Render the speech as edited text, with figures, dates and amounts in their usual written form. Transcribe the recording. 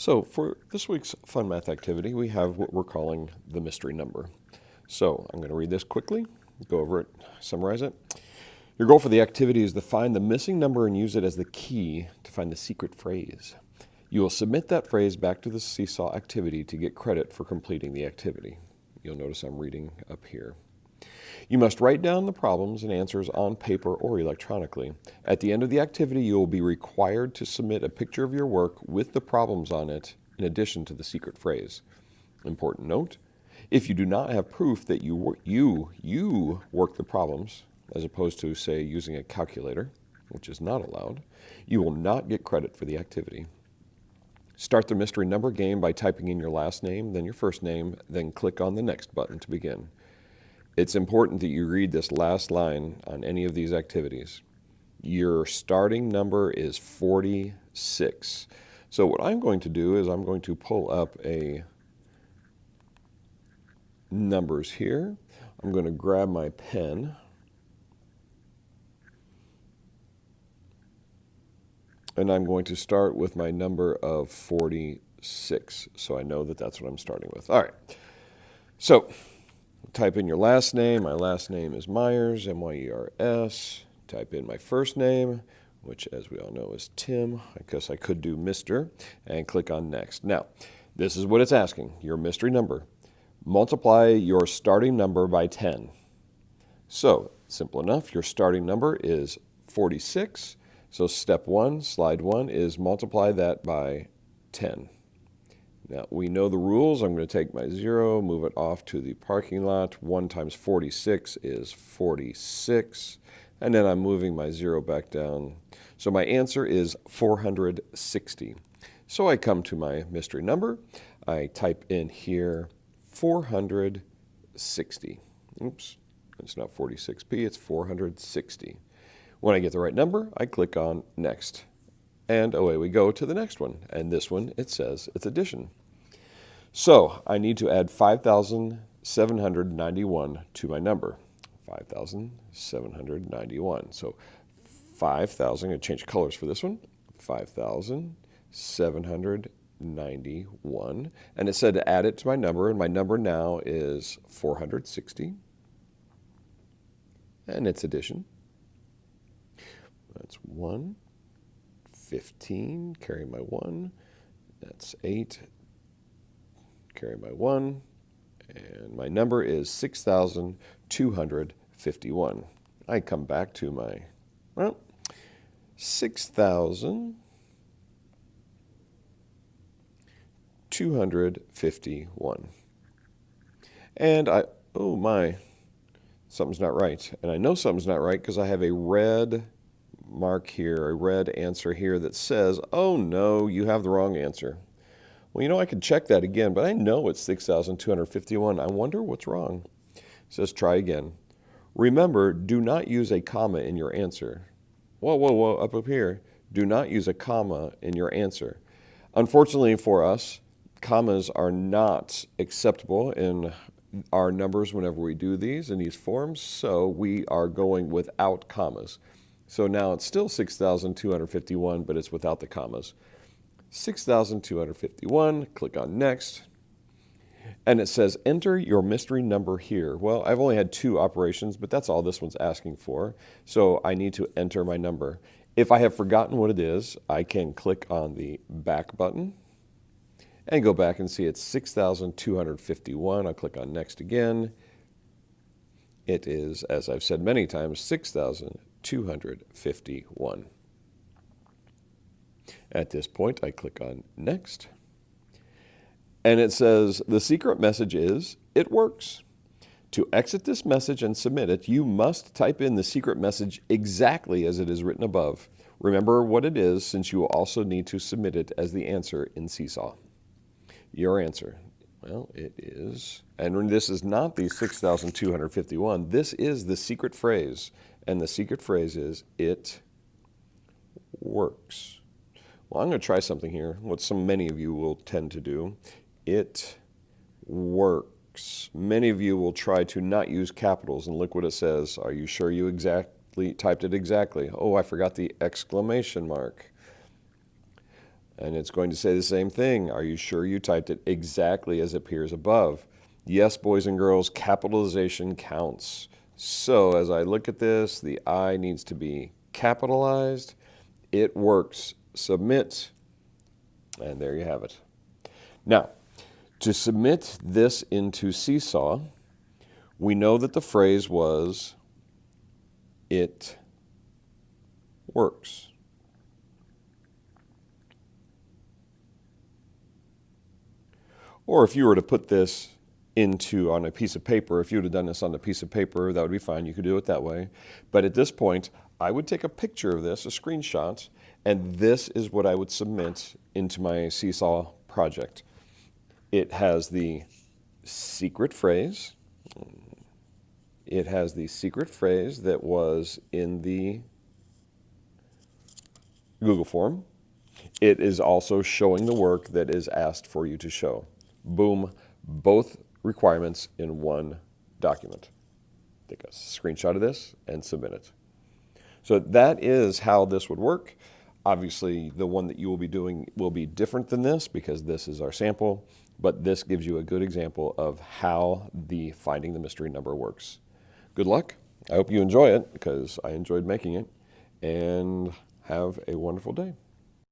So for this week's fun math activity, we have what we're calling the mystery number. So I'm going to read this quickly, go over it, summarize it. Your goal for the activity is to find the missing number and use it as the key to find the secret phrase. You will submit that phrase back to the Seesaw activity to get credit for completing the activity. You'll notice I'm reading up here. You must write down the problems and answers on paper or electronically. At the end of the activity, you will be required to submit a picture of your work with the problems on it in addition to the secret phrase. Important note, if you do not have proof that you worked the problems, as opposed to, say, using a calculator, which is not allowed, you will not get credit for the activity. Start the mystery number game by typing in your last name, then your first name, then click on the next button to begin. It's important that you read this last line on any of these activities. Your starting number is 46. So what I'm going to do is I'm going to pull up a numbers here. I'm going to grab my pen. And I'm going to start with my number of 46. So I know that that's what I'm starting with. All right. So type in your last name. My last name is Myers, M-Y-E-R-S. Type in my first name, which as we all know is Tim. I guess I could do Mr. And click on next. Now, this is what it's asking, your mystery number. Multiply your starting number by 10. So, simple enough, your starting number is 46. So step one, slide one, is multiply that by 10. Now, we know the rules. I'm going to take my 0, move it off to the parking lot. 1 times 46 is 46. And then I'm moving my 0 back down. So my answer is 460. So I come to my mystery number. I type in here 460. Oops, it's not 46p, it's 460. When I get the right number, I click on Next. And away we go to the next one. And this one, it says it's addition. So I need to add 5,791 to my number. 5,791. So 5,000, I'm going to change colors for this one. 5,791. And it said to add it to my number, and my number now is 460. And it's addition. That's 1. 15, carry my 1. That's 8, carry my 1. And my number is 6,251. I come back to my, 6,251. And something's not right. And I know something's not right because I have a red mark here, a red answer here that says, oh no, you have the wrong answer. Well, I could check that again, but I know it's 6,251. I wonder what's wrong. It says try again. Remember, do not use a comma in your answer. Whoa, up here. Do not use a comma in your answer. Unfortunately for us, commas are not acceptable in our numbers whenever we do these in these forms, so we are going without commas. So now it's still 6,251, but it's without the commas. 6,251, click on Next. And it says, enter your mystery number here. Well, I've only had 2 operations, but that's all this one's asking for. So I need to enter my number. If I have forgotten what it is, I can click on the back button and go back and see it's 6,251. I'll click on Next again. It is, as I've said many times, 6,251. At this point, I click on Next. And it says, the secret message is, it works. To exit this message and submit it, you must type in the secret message exactly as it is written above. Remember what it is, since you will also need to submit it as the answer in Seesaw. Your answer. Well, it is, and this is not the 6,251. This is the secret phrase. And the secret phrase is, it works. Well, I'm going to try something here, what many of you will tend to do. It works. Many of you will try to not use capitals, and look what it says. Are you sure you typed it exactly? Oh, I forgot the exclamation mark. And it's going to say the same thing. Are you sure you typed it exactly as it appears above? Yes, boys and girls, capitalization counts. So as I look at this, the I needs to be capitalized. It works. Submit. And there you have it. Now, to submit this into Seesaw, we know that the phrase was, it works. Or if you were to put this on a piece of paper, if you would have done this on a piece of paper, that would be fine. You could do it that way. But at this point, I would take a picture of this, a screenshot, and this is what I would submit into my Seesaw project. It has the secret phrase. It has the secret phrase that was in the Google form. It is also showing the work that is asked for you to show. Boom, both requirements in one document. Take a screenshot of this and submit it. So that is how this would work. Obviously, the one that you will be doing will be different than this because this is our sample, but this gives you a good example of how the Finding the Mystery Number works. Good luck. I hope you enjoy it because I enjoyed making it, and have a wonderful day.